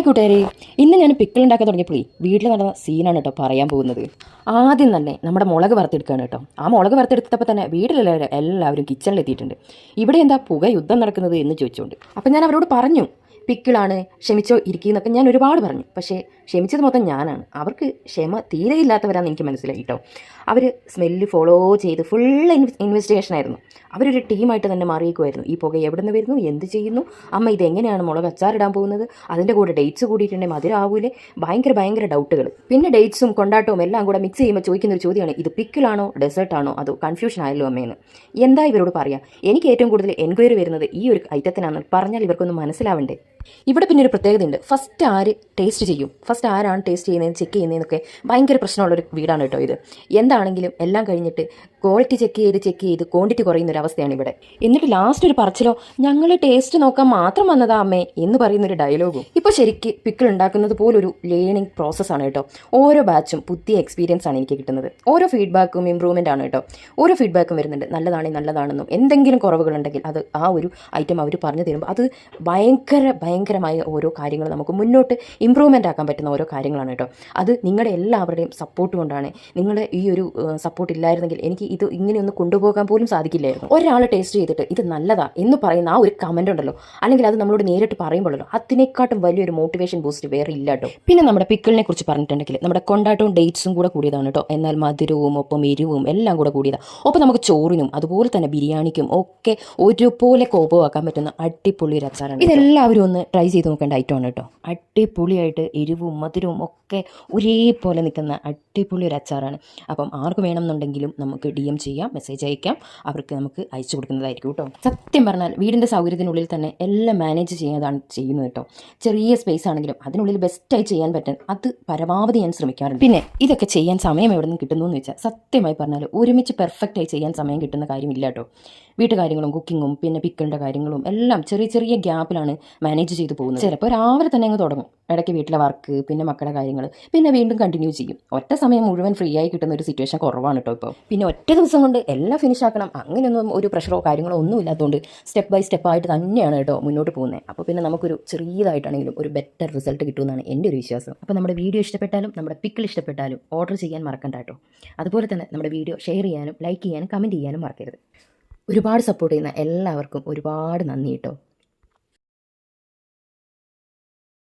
കൂട്ടുകാരെ, ഇന്ന് ഞാൻ പിക്കിൾ ഉണ്ടാക്കാൻ തുടങ്ങിയപ്പോൾ വീട്ടിൽ നടന്ന സീനാണ് കേട്ടോ പറയാൻ പോകുന്നത്. ആദ്യം തന്നെ നമ്മുടെ മുളക് വറുത്തെടുക്കുകയാണ് കേട്ടോ. ആ മുളക് വറുത്തെടുത്തപ്പോൾ തന്നെ വീട്ടിലെല്ലാവരും കിച്ചണിലെത്തിയിട്ടുണ്ട്. ഇവിടെ എന്താ പുക യുദ്ധം നടക്കുന്നത് എന്ന് ചോദിച്ചുകൊണ്ട്. അപ്പം ഞാൻ അവരോട് പറഞ്ഞു, പിക്കിളാണ്, ക്ഷമിച്ചോ ഇരിക്കുന്നൊക്കെ ഞാൻ ഒരുപാട് പറഞ്ഞു. പക്ഷേ ക്ഷമിച്ചത് മൊത്തം ഞാനാണ്. അവർക്ക് ക്ഷമ തീരെ ഇല്ലാത്തവരാണെന്ന് എനിക്ക് മനസ്സിലായി കേട്ടോ. അവർ സ്മെല്ല് ഫോളോ ചെയ്ത് ഫുൾ ഇൻവെസ്റ്റിഗേഷൻ ആയിരുന്നു. അവരൊരു ടീമായിട്ട് തന്നെ മാറിയേക്കുമായിരുന്നു. ഈ പുക എവിടെ നിന്ന് വരുന്നു, എന്ത് ചെയ്യുന്നു, അമ്മ ഇതെങ്ങനെയാണ് മുളക് അച്ചാറിടാൻ പോകുന്നത്, അതിൻ്റെ കൂടെ ഡേറ്റ്സ് കൂടിയിട്ടുണ്ടെങ്കിൽ മധുരാവൂലേ, ഭയങ്കര ഡൗട്ടുകൾ. പിന്നെ ഡേറ്റ്സും കൊണ്ടാട്ടവും എല്ലാം കൂടെ മിക്സ് ചെയ്യുമ്പോൾ ചോദിക്കുന്ന ഒരു ചോദ്യമാണ്, ഇത് പിക്കിളാണോ ഡെസേർട്ടാണോ, അതോ കൺഫ്യൂഷൻ ആയല്ലോ അമ്മയെന്ന്. എന്താ ഇവരോട് പറയാം? എനിക്ക് ഏറ്റവും കൂടുതൽ എൻക്വയറി വരുന്നത് ഈ ഒരു ഐറ്റത്തിനാണെന്ന് പറഞ്ഞാൽ ഇവർക്കൊന്ന് മനസ്സിലാവണ്ടേ. ഇവിടെ പിന്നെ ഒരു പ്രത്യേകതയുണ്ട്. ഫസ്റ്റ് ആര് ടേസ്റ്റ് ചെയ്യും, ഫസ്റ്റ് ആരാണ് ടേസ്റ്റ് ചെയ്യുന്നത്, ചെക്ക് ചെയ്യുന്നതെന്നൊക്കെ ഭയങ്കര പ്രശ്നമുള്ളൊരു വീടാണ് കേട്ടോ ഇത്. എന്താണെങ്കിലും എല്ലാം കഴിഞ്ഞിട്ട് ക്വാളിറ്റി ചെക്ക് ചെയ്ത് ക്വാണ്ടിറ്റി കുറയുന്നൊരു അവസ്ഥയാണ് ഇവിടെ. എന്നിട്ട് ലാസ്റ്റ് ഒരു പറച്ചിലോ, ഞങ്ങൾ ടേസ്റ്റ് നോക്കാൻ മാത്രം വന്നതാ അമ്മേ എന്ന് പറയുന്നൊരു ഡയലോഗും. ഇപ്പോൾ ശരിക്ക് പിക്കിൾ ഉണ്ടാക്കുന്നത് പോലൊരു ലേണിംഗ് പ്രോസസ്സാണ് കേട്ടോ. ഓരോ ബാച്ചും പുതിയ എക്സ്പീരിയൻസ് ആണ് എനിക്ക് കിട്ടുന്നത്. ഓരോ ഫീഡ്ബാക്കും ഇമ്പ്രൂവ്മെൻ്റ് ആണ് കേട്ടോ. ഓരോ ഫീഡ്ബാക്കും വരുന്നുണ്ട്. നല്ലതാണെന്നും എന്തെങ്കിലും കുറവുകളുണ്ടെങ്കിൽ അത് ആ ഒരു ഐറ്റം അവർ പറഞ്ഞു തരുമ്പോൾ അത് ഭയങ്കരമായ ഓരോ കാര്യങ്ങൾ നമുക്ക് മുന്നോട്ട് ഇമ്പ്രൂവ്മെൻ്റ് ആക്കാൻ പറ്റുന്ന ഓരോ കാര്യങ്ങളാണ് കേട്ടോ. അത് നിങ്ങളുടെ എല്ലാവരുടെയും സപ്പോർട്ട് കൊണ്ടാണ്. നിങ്ങളുടെ ഈ ഒരു സപ്പോർട്ട് ഇല്ലായിരുന്നെങ്കിൽ എനിക്ക് ഇത് ഇങ്ങനെയൊന്ന് കൊണ്ടുപോകാൻ പോലും സാധിക്കില്ലായിരുന്നു. ഒരാൾ ടേസ്റ്റ് ചെയ്തിട്ട് ഇത് നല്ലതാ എന്ന് പറയുന്ന ആ ഒരു കമൻ്റ് ഉണ്ടല്ലോ, അല്ലെങ്കിൽ അത് നമ്മളോട് നേരിട്ട് പറയുമ്പോഴല്ലോ, അതിനെക്കാട്ടും വലിയൊരു മോട്ടിവേഷൻ ബൂസ്റ്റ് വേറെ ഇല്ല കേട്ടോ. പിന്നെ നമ്മുടെ പിക്കിളിനെ കുറിച്ച് പറഞ്ഞിട്ടുണ്ടെങ്കിൽ നമ്മുടെ കൊണ്ടാട്ടവും ഡേറ്റ്സും കൂടെ കൂടിയതാണ് കേട്ടോ. എന്നാൽ മധുരവും ഒപ്പം എരിവും എല്ലാം കൂടെ കൂടിയതാണ്. ഒപ്പം നമുക്ക് ചോറിനും അതുപോലെ തന്നെ ബിരിയാണിക്കും ഒക്കെ ഒരുപോലെ കോപമാക്കാൻ പറ്റുന്ന അടിപൊളി ഒരു അച്ചാറാണ്. ഇതെല്ലാവരും ഒന്ന് ട്രൈ ചെയ്ത് നോക്കേണ്ട ഐറ്റമാണ് കേട്ടോ. അടിപൊളിയായിട്ട് എരിവും മധുരവും ഒക്കെ ഒരേപോലെ നിൽക്കുന്ന അടിപൊളി ഒരു അച്ചാറാണ്. അപ്പം ആർക്ക് വേണമെന്നുണ്ടെങ്കിലും നമുക്ക് DM ചെയ്യാം, മെസ്സേജ് അയക്കാം, അവർക്ക് നമുക്ക് അയച്ചു കൊടുക്കുന്നതായിരിക്കും കേട്ടോ. സത്യം പറഞ്ഞാൽ വീടിൻ്റെ സൗകര്യത്തിനുള്ളിൽ തന്നെ എല്ലാം മാനേജ് ചെയ്യാതാണ് ചെയ്യുന്നത് കേട്ടോ. ചെറിയ സ്പേസ് ആണെങ്കിലും അതിനുള്ളിൽ ബെസ്റ്റായി ചെയ്യാൻ പറ്റാൻ അത് പരമാവധി ഞാൻ ശ്രമിക്കാറുണ്ട്. പിന്നെ ഇതൊക്കെ ചെയ്യാൻ സമയം എവിടെ നിന്ന് കിട്ടുന്നു എന്ന് വെച്ചാൽ സത്യമായി പറഞ്ഞാൽ ഒരുമിച്ച് പെർഫെക്റ്റായി ചെയ്യാൻ സമയം കിട്ടുന്ന കാര്യമില്ല കേട്ടോ. വീട്ടുകാര്യങ്ങളും കുക്കിങ്ങും പിന്നെ പിക്കിളിൻ്റെ കാര്യങ്ങളും എല്ലാം ചെറിയ ഗ്യാപ്പിലാണ് മാനേജ് ചെയ്ത് പോകുന്നത്. ചിലപ്പോൾ രാവിലെ തന്നെ അങ്ങ് തുടങ്ങും, ഇടയ്ക്ക് വീട്ടിലെ വർക്ക്, പിന്നെ മക്കളുടെ കാര്യങ്ങൾ, പിന്നെ വീണ്ടും കണ്ടിന്യൂ ചെയ്യും. ഒറ്റ സമയം മുഴുവൻ ഫ്രീ ആയി കിട്ടുന്ന ഒരു സിറ്റുവേഷൻ കുറവാണ് കേട്ടോ ഇപ്പോൾ. പിന്നെ ഒറ്റ ദിവസം കൊണ്ട് എല്ലാം ഫിനിഷ് ആക്കണം അങ്ങനെയൊന്നും ഒരു പ്രഷറോ കാര്യങ്ങളോ ഒന്നും ഇല്ലാത്തതുകൊണ്ട് സ്റ്റെപ്പ് ബൈ സ്റ്റെപ്പ് ആയിട്ട് തന്നെയാണ് കേട്ടോ മുന്നോട്ട് പോകുന്നത്. അപ്പോൾ പിന്നെ നമുക്കൊരു ചെറിയതായിട്ടാണെങ്കിലും ഒരു ബെറ്റർ റിസൾട്ട് കിട്ടുമെന്നാണ് എൻ്റെ ഒരു വിശ്വാസം. അപ്പോൾ നമ്മുടെ വീഡിയോ ഇഷ്ടപ്പെട്ടാലും നമ്മുടെ പിക്കിൾ ഇഷ്ടപ്പെട്ടാലും ഓർഡർ ചെയ്യാൻ മറക്കണ്ട കേട്ടോ. അതുപോലെ തന്നെ നമ്മുടെ വീഡിയോ ഷെയർ ചെയ്യാനും ലൈക്ക് ചെയ്യാനും കമൻറ്റ് ചെയ്യാനും മറക്കരുത്. ഒരുപാട് സപ്പോർട്ട് ചെയ്യുന്ന എല്ലാവർക്കും ഒരുപാട് നന്ദി കേട്ടോ.